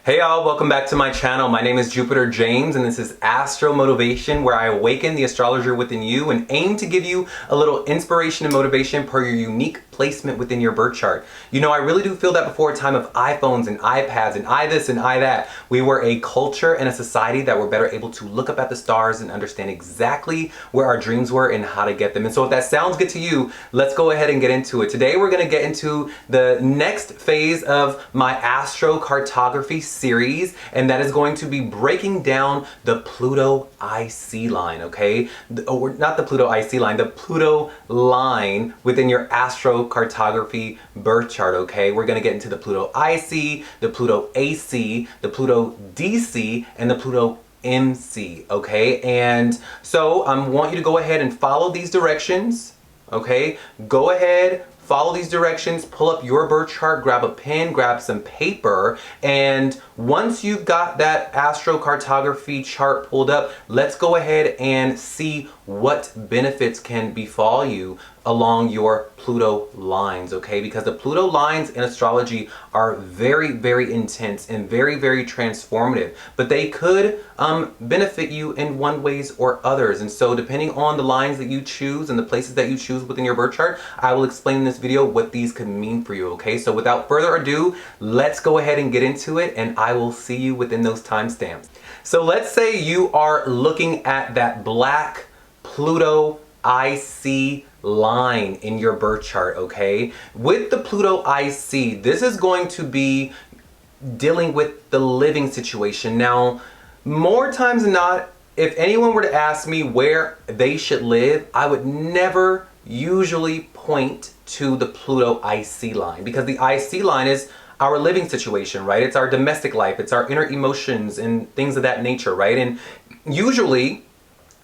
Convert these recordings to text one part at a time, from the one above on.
Hey y'all, welcome back to my channel. My name is Jupiter James and this is Astro Motivation, where I awaken the astrologer within you and aim to give you a little inspiration and motivation per your unique placement within your birth chart. You know, I really do feel that before a time of iPhones and iPads and I this and I that, we were a culture and a society that were better able to look up at the stars and understand exactly where our dreams were and how to get them. And so if that sounds good to you, let's go ahead and get into it. Today we're going to get into the next phase of my AstroCartography series, and that is going to be breaking down the PLUTO IC line, okay? Not the PLUTO IC line, the PLUTO line within your AstroCartography birth chart, okay? We're gonna get into the PLUTO IC, the PLUTO AC, the PLUTO DC, and the PLUTO MC, okay? And so I want you to go ahead and follow these directions, okay? Go ahead, follow these directions, pull up your birth chart, grab a pen, grab some paper, and once you've got that AstroCartography chart pulled up, let's go ahead and see what benefits can befall you along your Pluto lines, okay? Because the Pluto lines in astrology are very, very intense and very, very transformative, but they could benefit you in one ways or others. And so depending on the lines that you choose and the places that you choose within your birth chart, I will explain in this video what these could mean for you, okay? So without further ado, let's go ahead and get into it, and I will see you within those timestamps. So let's say you are looking at that black PLUTO IC line in your birth chart, okay? With the PLUTO IC, this is going to be dealing with the living situation. Now, more times than not, if anyone were to ask me where they should live, I would never usually point to the PLUTO IC line, because the IC line is our living situation, right? It's our domestic life, it's our inner emotions and things of that nature, right? And usually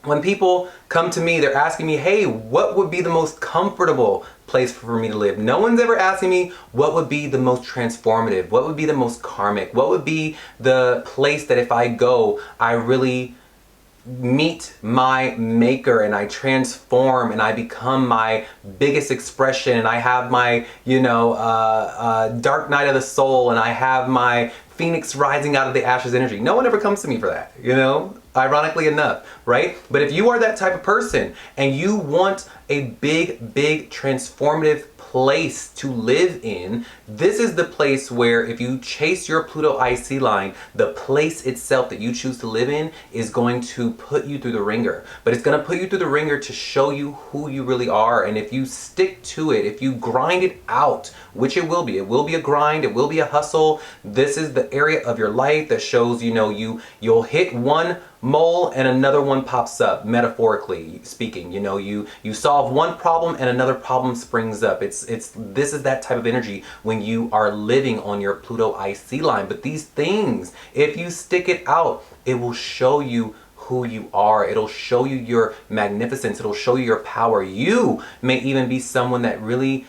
when people come to me, they're asking me, hey, what would be the most comfortable place for me to live? No one's ever asking me what would be the most transformative, what would be the most karmic, what would be the place that if I go, I really meet my maker and I transform and I become my biggest expression and I have my, you know, dark night of the soul and I have my phoenix rising out of the ashes energy. No one ever comes to me for that, you know, ironically enough, right? But if you are that type of person and you want a big, big transformative place to live in, this is the place where if you chase your PLUTO IC line, the place itself that you choose to live in is going to put you through the ringer. But it's going to put you through the ringer to show you who you really are. And if you stick to it, if you grind it out, which it will be a grind, it will be a hustle. This is the area of your life that shows, you know, you'll hit one mole and another one pops up, metaphorically speaking. You know, you solve one problem and another problem springs up. This is that type of energy when you are living on your PLUTO IC line. But these things, if you stick it out, it will show you who you are. It'll show you your magnificence. It'll show you your power. You may even be someone that really,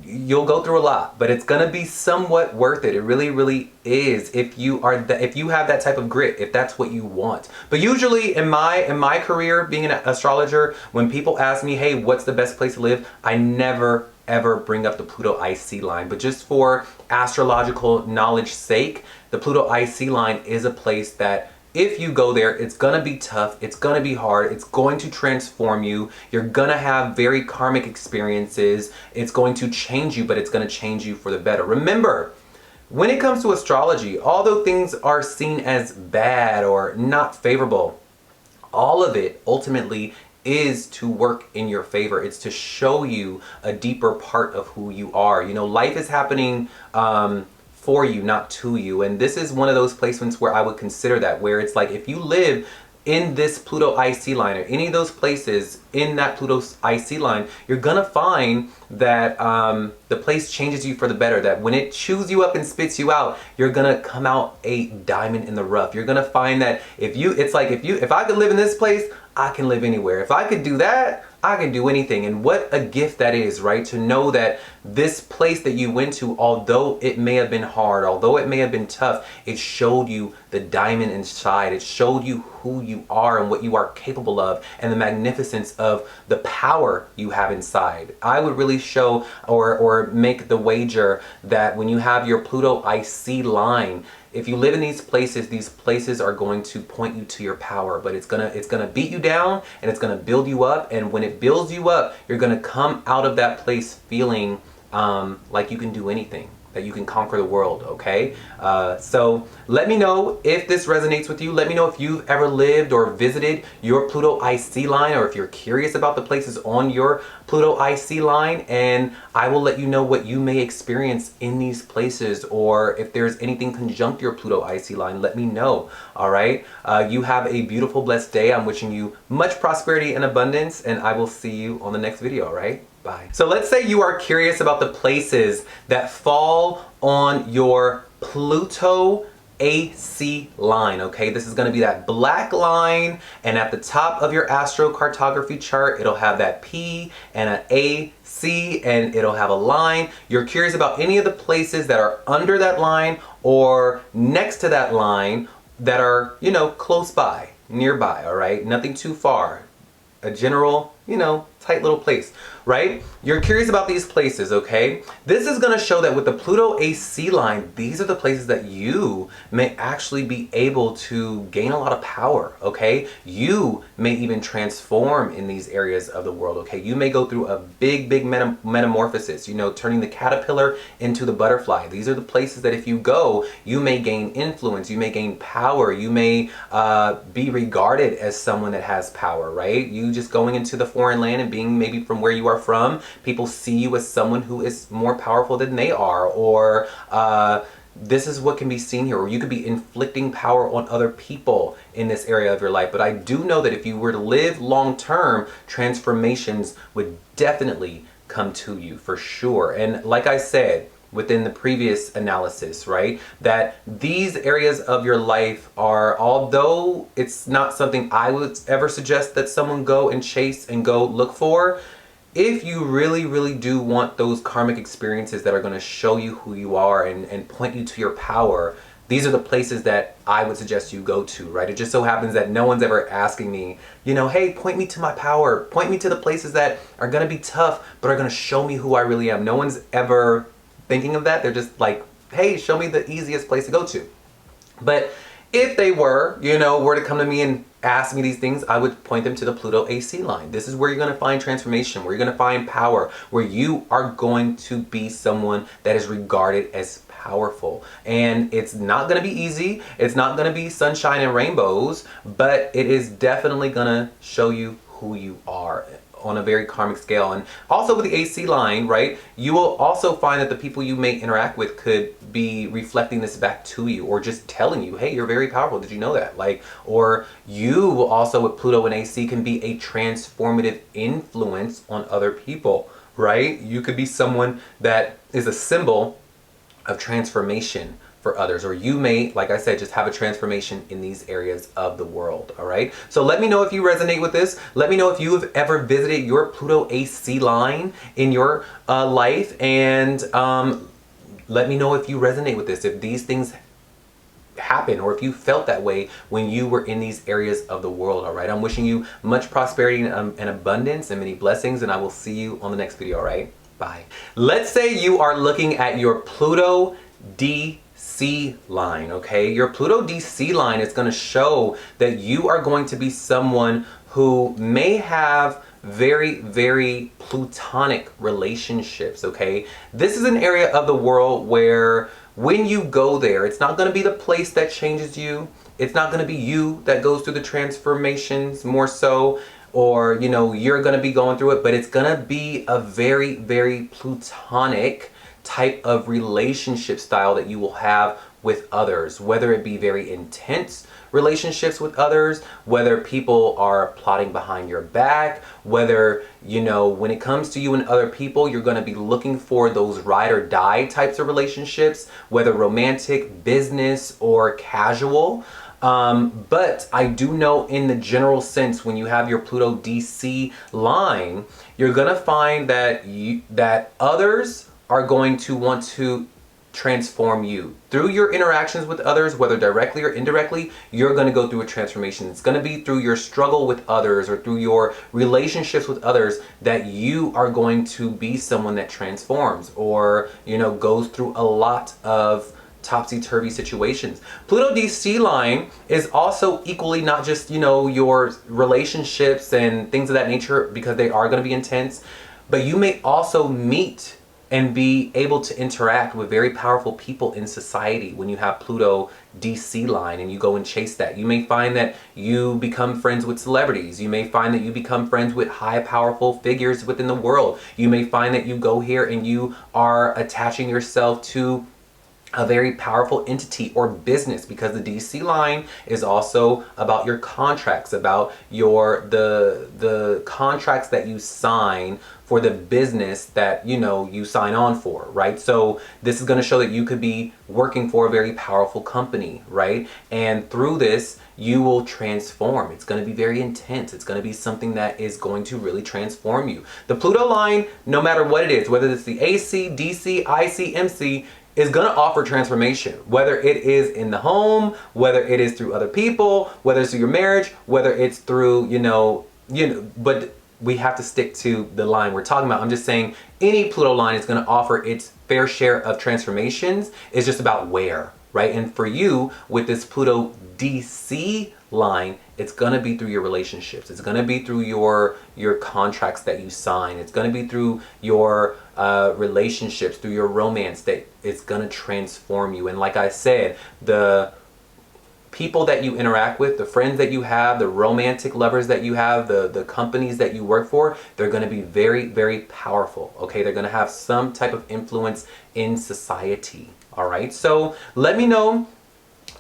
you'll go through a lot, but it's gonna be somewhat worth it. It really, really is if you have that type of grit, if that's what you want. But usually in my career being an astrologer, when people ask me, hey, what's the best place to live? I never ever bring up the PLUTO IC line. But just for astrological knowledge sake, the PLUTO IC line is a place that if you go there, it's gonna be tough, it's gonna be hard, it's going to transform you, you're gonna have very karmic experiences, it's going to change you, but it's gonna change you for the better. Remember, when it comes to astrology, although things are seen as bad or not favorable, all of it ultimately is to work in your favor. It's to show you a deeper part of who you are. You know, life is happening for you, not to you. And this is one of those placements where I would consider that, where it's like if you live in this PLUTO IC line or any of those places in that PLUTO IC line, you're gonna find that the place changes you for the better, that when it chews you up and spits you out, you're gonna come out a diamond in the rough. You're gonna find that if I could live in this place, I can live anywhere. If I could do that, I can do anything. And what a gift that is, right? To know that this place that you went to, although it may have been hard, although it may have been tough, it showed you the diamond inside. It showed you who you are and what you are capable of, and the magnificence of the power you have inside. I would really show or make the wager that when you have your PLUTO IC line, if you live in these places are going to point you to your power, but it's gonna beat you down, and it's gonna build you up. And when it builds you up, you're gonna come out of that place feeling like you can do anything, that you can conquer the world, okay? So let me know if this resonates with you. Let me know if you've ever lived or visited your PLUTO IC line, or if you're curious about the places on your PLUTO IC line, and I will let you know what you may experience in these places, or if there's anything conjunct your PLUTO IC line, let me know, all right? You have a beautiful, blessed day. I'm wishing you much prosperity and abundance, and I will see you on the next video, all right? Bye. So let's say you are curious about the places that fall on your PLUTO AC line, okay? This is going to be that black line, and at the top of your AstroCartography chart, it'll have that P and an AC, and it'll have a line. You're curious about any of the places that are under that line or next to that line that are, you know, close by, nearby, all right? Nothing too far. A general, you know, tight little place, right? You're curious about these places, okay? This is going to show that with the PLUTO AC line, these are the places that you may actually be able to gain a lot of power, okay? You may even transform in these areas of the world, okay? You may go through a big metamorphosis, you know, turning the caterpillar into the butterfly. These are the places that if you go, you may gain influence, you may gain power, you may be regarded as someone that has power, right? You just going into the foreign land and being maybe from where you are from, people see you as someone who is more powerful than they are, or this is what can be seen here, or you could be inflicting power on other people in this area of your life. But I do know that if you were to live long term, transformations would definitely come to you for sure. And like I said within the previous analysis, right, that these areas of your life are, although it's not something I would ever suggest that someone go and chase and go look for, if you really do want those karmic experiences that are going to show you who you are and point you to your power, these are the places that I would suggest you go to, right? It just so happens that no one's ever asking me, you know, hey, point me to my power, point me to the places that are going to be tough, but are going to show me who I really am. No one's ever thinking of that. They're just like, hey, show me the easiest place to go to. But if they were, you know, were to come to me and ask me these things, I would point them to the PLUTO AC line. This is where you're going to find transformation, where you're going to find power, where you are going to be someone that is regarded as powerful. And it's not going to be easy. It's not going to be sunshine and rainbows, but it is definitely going to show you who you are on a very karmic scale. And also with the AC line, right, you will also find that the people you may interact with could be reflecting this back to you, or just telling you, hey, you're very powerful, did you know that? Like, or you will also with Pluto and AC can be a transformative influence on other people, right? You could be someone that is a symbol of transformation for others, or you may, like I said, just have a transformation in these areas of the world, all right? So let me know if you resonate with this. Let me know if you have ever visited your PLUTO AC line in your life, and let me know if you resonate with this, if these things happen, or if you felt that way when you were in these areas of the world, all right? I'm wishing you much prosperity and abundance and many blessings, and I will see you on the next video, all right? Bye. Let's say you are looking at your PLUTO DC line, okay? Your PLUTO DC line is going to show that you are going to be someone who may have very plutonic relationships, okay? This is an area of the world where when you go there, it's not going to be the place that changes you. It's not going to be you that goes through the transformations more so, or, you know, you're going to be going through it, but it's going to be a very plutonic type of relationship style that you will have with others, whether it be very intense relationships with others, whether people are plotting behind your back, whether, you know, when it comes to you and other people, you're going to be looking for those ride or die types of relationships, whether romantic, business, or casual. But I do know in the general sense, when you have your Pluto DC line, you're gonna find that that others are going to want to transform you. Through your interactions with others, whether directly or indirectly, you're going to go through a transformation. It's going to be through your struggle with others or through your relationships with others that you are going to be someone that transforms or, goes through a lot of topsy-turvy situations. Pluto DC line is also equally not just, your relationships and things of that nature, because they are going to be intense, but you may also meet and be able to interact with very powerful people in society when you have Pluto DC line and you go and chase that. You may find that you become friends with celebrities. You may find that you become friends with high powerful figures within the world. You may find that you go here and you are attaching yourself to a very powerful entity or business, because the DC line is also about your contracts, about the contracts that you sign for the business that you sign on for, right? So this is going to show that you could be working for a very powerful company, right? And through this you will transform. It's going to be very intense. It's going to be something that is going to really transform you. The Pluto line, no matter what it is, whether it's the AC, DC, IC, MC, is going to offer transformation, whether it is in the home, whether it is through other people, whether it's through your marriage, whether it's through, but we have to stick to the line we're talking about. I'm just saying any Pluto line is going to offer its fair share of transformations. It's just about where, right? And for you with this Pluto DC line, it's going to be through your relationships. It's going to be through your contracts that you sign. It's going to be through your relationships, through your romance, that it's going to transform you. And like I said, the people that you interact with, the friends that you have, the romantic lovers that you have, the companies that you work for, they're going to be very, very powerful. Okay, they're going to have some type of influence in society. All right, so let me know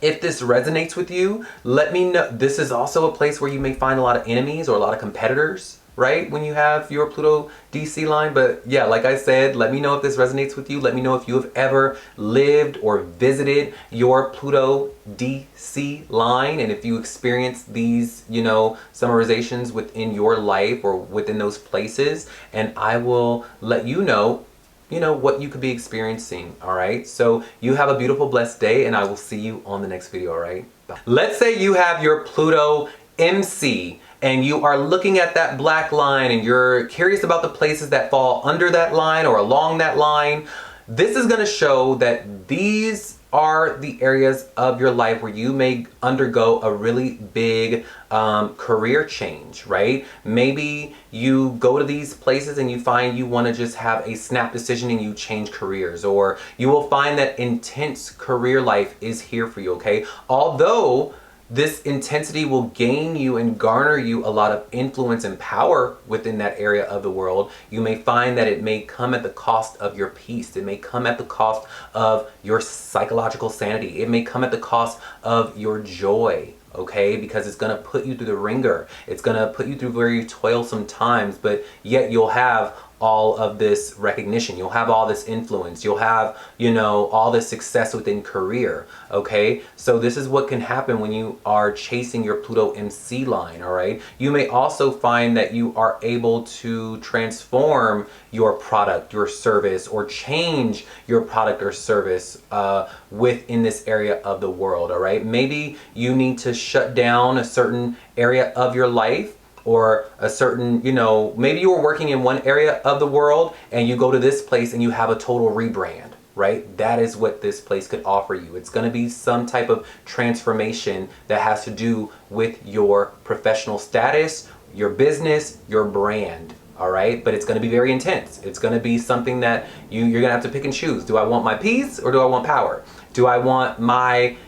if this resonates with you. Let me know. This is also a place where you may find a lot of enemies or a lot of competitors, right? When you have your Pluto DC line. But yeah, like I said, let me know if this resonates with you. Let me know if you have ever lived or visited your Pluto DC line, and if you experience these, summarizations within your life or within those places, and I will let you know what you could be experiencing. All right, so you have a beautiful, blessed day, and I will see you on the next video. All right, bye. Let's say you have your Pluto MC and you are looking at that black line and you're curious about the places that fall under that line or along that line. This is going to show that these are the areas of your life where you may undergo a really big career change, right? Maybe you go to these places and you find you want to just have a snap decision and you change careers, or you will find that intense career life is here for you, okay? Although this intensity will gain you and garner you a lot of influence and power within that area of the world, you may find that it may come at the cost of your peace. It may come at the cost of your psychological sanity. It may come at the cost of your joy, okay? Because it's going to put you through the ringer. It's going to put you through very toilsome times, but yet you'll have all of this recognition. You'll have all this influence. You'll have, all this success within career, okay? So this is what can happen when you are chasing your Pluto MC line, all right? You may also find that you are able to transform your product, your service, or change your product or service within this area of the world, all right? Maybe you need to shut down a certain area of your life, or a certain, maybe you were working in one area of the world and you go to this place and you have a total rebrand, right? That is what this place could offer you. It's going to be some type of transformation that has to do with your professional status, your business, your brand, all right? But it's going to be very intense. It's going to be something that you're going to have to pick and choose. Do I want my peace or do I want power? Do I want my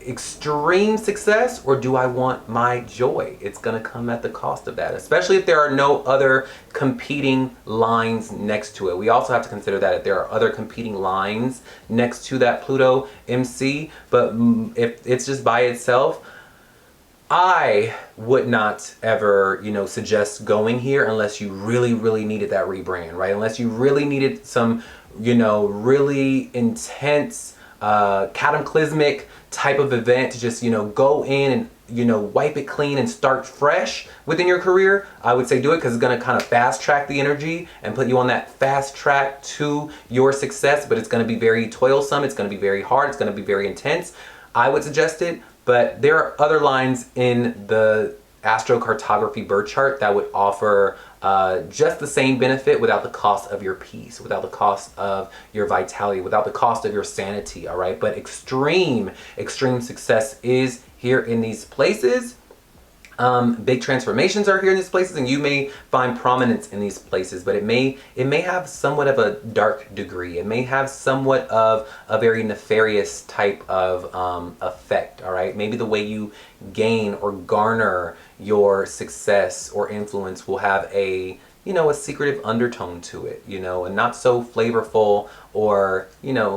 extreme success or do I want my joy? It's going to come at the cost of that, especially if there are no other competing lines next to it. We also have to consider that if there are other competing lines next to that Pluto MC, but if it's just by itself, I would not ever, suggest going here unless you really, really needed that rebrand, right? Unless you really needed some, really intense cataclysmic type of event to just, go in and, wipe it clean and start fresh within your career, I would say do it, because it's going to kind of fast track the energy and put you on that fast track to your success. But it's going to be very toilsome. It's going to be very hard. It's going to be very intense. I would suggest it, but there are other lines in the AstroCartography birth chart that would offer just the same benefit without the cost of your peace, without the cost of your vitality, without the cost of your sanity, all right? But extreme success is here in these places. Big transformations are here in these places, and you may find prominence in these places, but it may have somewhat of a dark degree. It may have somewhat of a very nefarious type of effect, all right? Maybe the way you gain or garner your success or influence will have a secretive undertone to it, a not so flavorful or,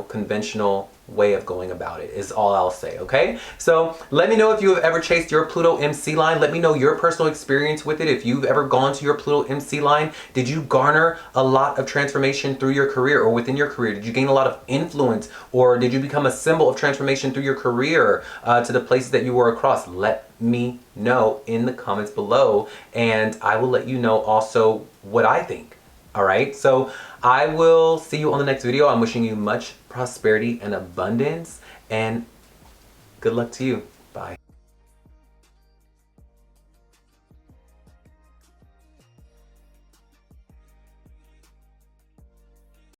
conventional way of going about it is all I'll say, okay? So let me know if you have ever chased your Pluto MC line. Let me know your personal experience with it. If you've ever gone to your Pluto MC line, did you garner a lot of transformation through your career or within your career? Did you gain a lot of influence, or did you become a symbol of transformation through your career to the places that you were across? Let me know in the comments below, and I will let you know also what I think. All right, so I will see you on the next video. I'm wishing you much prosperity and abundance, and good luck to you. Bye.